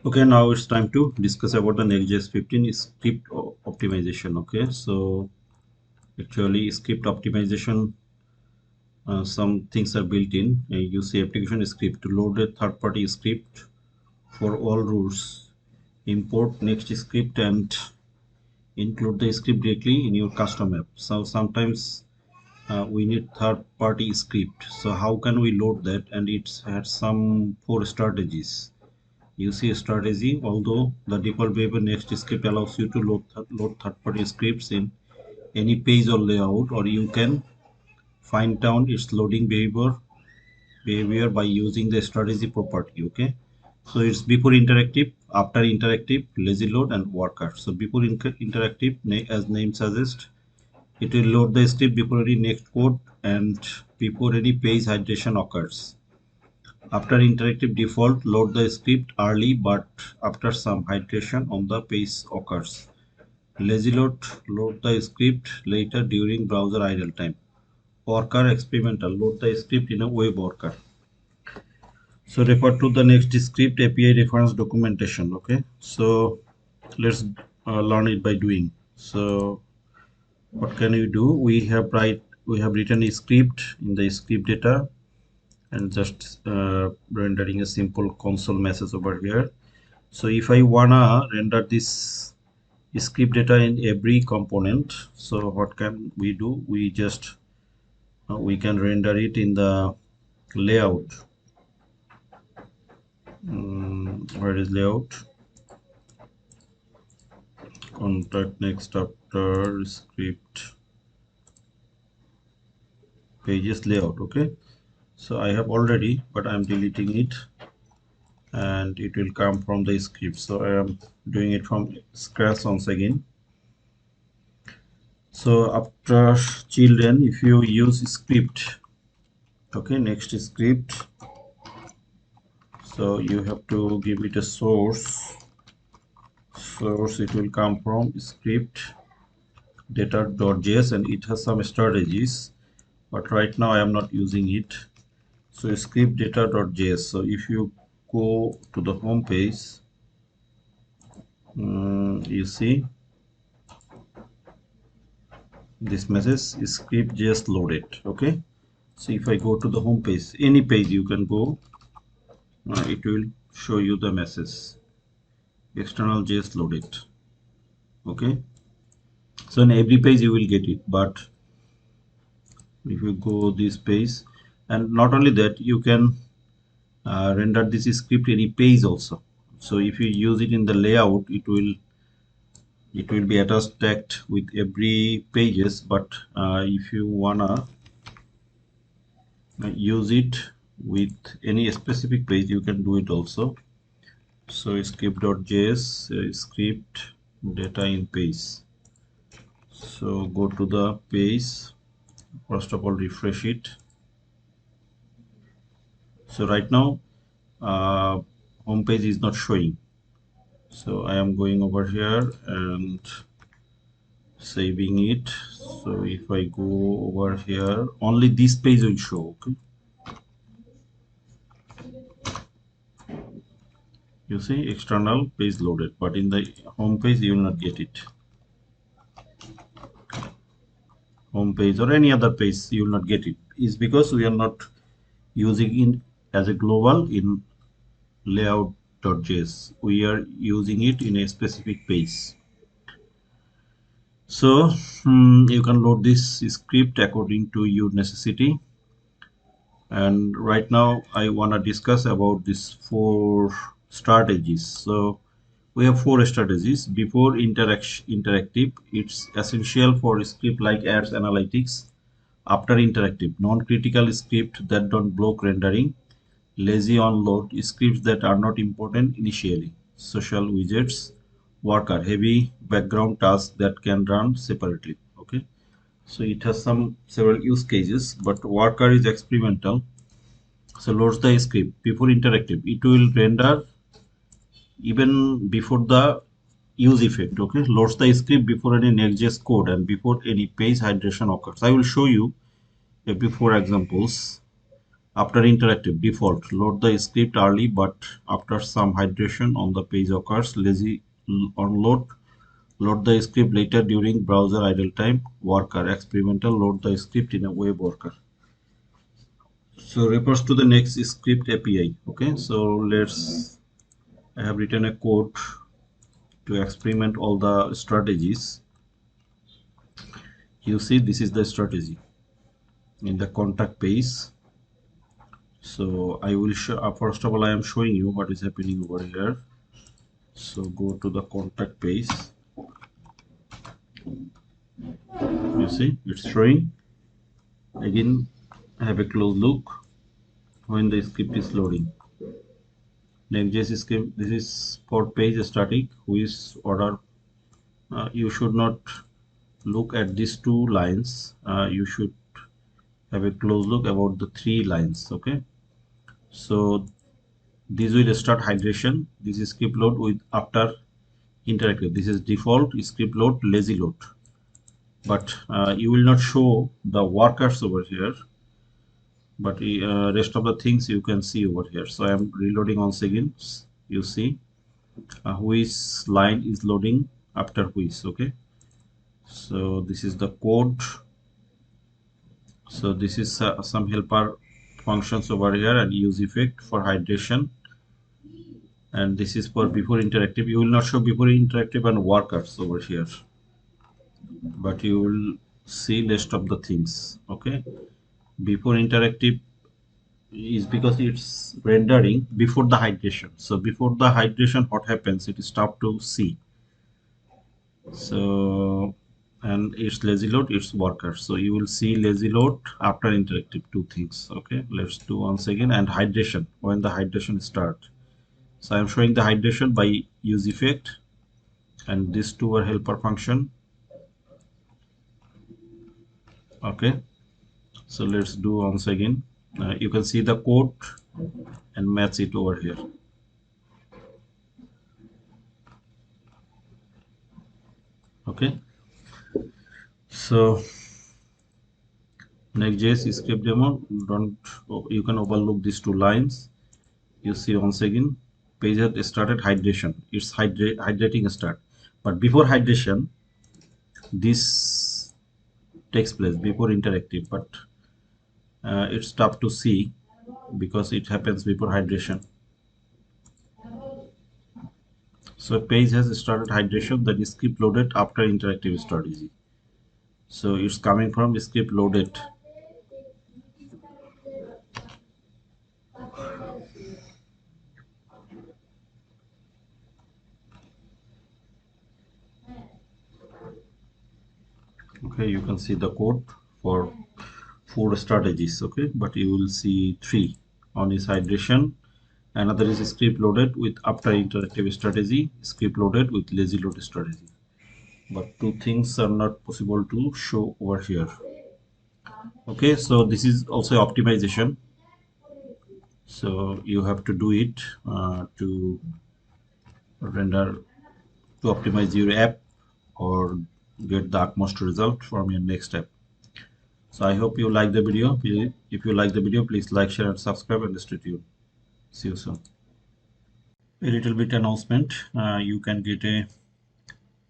Okay, now it's time to discuss about the Next.js 15 script optimization. Okay, so actually script optimization, some things are built in. You see application script to load a third-party script for all routes. Import next script and include the script directly in your custom app. So sometimes we need third-party script. So how can we load that? And it has some 4 strategies. You see a strategy, although the default behavior next script allows you to load third-party scripts in any page or layout, or you can fine tune its loading behavior by using the strategy property. Okay, so it's before interactive, after interactive, lazy load, and worker. So before interactive, as name suggests, it will load the script before any next code and before any page hydration occurs. After interactive default, load the script early but after some hydration on the page occurs. Lazy load the script later during browser idle time. Worker experimental, load the script in a web worker. So refer to the next script API reference documentation. Okay, so let's learn it by doing. So what can you do? We have written a script in the script data and just rendering a simple console message over here. So if I wanna render this script data in every component, so what can we do? We just we can render it in the layout. Where is layout? Contact next after script pages layout. Okay, so I have already, but I'm deleting it and it will come from the script. So I am doing it from scratch once again. So after children, if you use script, okay, next script, so you have to give it a source. It will come from script data.js and it has some strategies, but right now I am not using it. So script data.js. So if you go to the home page, you see this message script just loaded. Okay, so if I go to the home page, any page you can go, it will show you the message external JS loaded. Okay, so in every page you will get it, but if you go this page, and not only that, you can render this script any page also. So if you use it in the layout, it will be attached tagged with every pages, but if you wanna use it with any specific page, you can do it also. So script.js script data in page. So go to the page, first of all refresh it. So right now home page is not showing, so I am going over here and saving it. So if I go over here, only this page will show. Okay, you see external page loaded, but in the home page you will not get it. Home page or any other page you will not get it, is because we are not using it as a global in layout.js. We are using it in a specific page. So you can load this script according to your necessity. And right now I want to discuss about these 4 strategies. So we have 4 strategies. Before interactive, it's essential for script like ads analytics. After interactive, non-critical script that don't block rendering. Lazy on load, scripts that are not important initially. Social widgets, worker, heavy background tasks that can run separately. Okay, so it has several use cases, but worker is experimental. So loads the script before interactive. It will render even before the use effect. Okay, loads the script before any Next.js code and before any page hydration occurs. I will show you before examples. After interactive default, load the script early, but after some hydration on the page occurs. Lazy on load the script later during browser idle time. Worker experimental, load the script in a web worker. So refers to the Nextjs API. Okay, so I have written a code to experiment all the strategies. You see, this is the strategy in the contact page. So I will show, first of all, I am showing you what is happening over here. So go to the contact page. You see, it's showing. Again, have a close look when the script is loading. Next.js script, this is for page static, which order. You should not look at these two lines. You should have a close look about the 3 lines. Okay, so this will start hydration. This is script load with after interactive. This is default script load, lazy load, but you will not show the workers over here, but rest of the things you can see over here. So I am reloading once again. You see which line is loading after which. Okay, so this is the code. So this is some helper functions over here and use effect for hydration, and this is for before interactive. You will not show before interactive and workers over here, but you will see list of the things. Okay, before interactive is because it's rendering before the hydration. So before the hydration, what happens? It is tough to see. So and it's lazy load, it's worker. So you will see lazy load after interactive, 2 things. Okay, let's do once again. And hydration, when the hydration start. So I'm showing the hydration by use effect, and these two are helper function. Okay, so let's do once again. You can see the code and match it over here. Okay, so Next.js script demo, don't, you can overlook these 2 lines. You see once again, page has started hydration. It's hydrating start, but before hydration, this takes place before interactive, but it's tough to see because it happens before hydration. So page has started hydration, that is script loaded after interactive strategy. So it's coming from script loaded. Okay, you can see the code for 4 strategies. Okay, but you will see 3. One is hydration, another is script loaded with after interactive strategy, script loaded with lazy load strategy. But 2 things are not possible to show over here. Okay, so this is also optimization. So you have to do it to render, to optimize your app or get the utmost result from your next app. So I hope you like the video. If you like the video, please like, share and subscribe, and stay tuned. See you soon. A little bit announcement. You can get a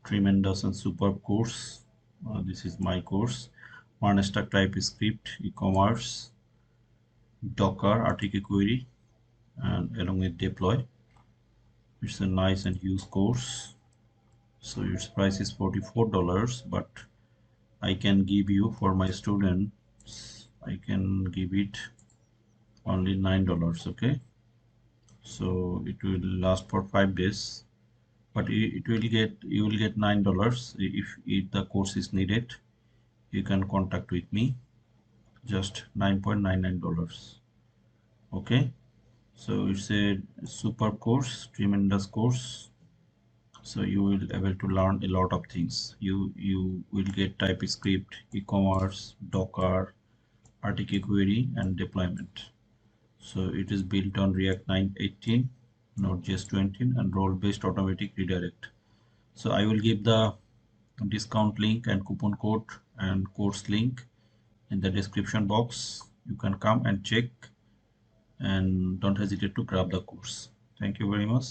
tremendous and superb course. This is my course. MERN stack, Typescript, e-commerce, Docker, RTKquery, and along with deploy. It's a nice and huge course. So its price is $44, but I can give you, for my students, I can give it only $9. Okay, so it will last for 5 days, but you will get $9. If the course is needed, you can contact with me, just $9.99. Okay, so it's a super course, tremendous course. So you will able to learn a lot of things. You will get TypeScript, e-commerce, Docker, RTK query, and deployment. So it is built on React 9.18, Node.js 20, and role-based automatic redirect. So I will give the discount link and coupon code and course link in the description box. You can come and check and don't hesitate to grab the course. Thank you very much.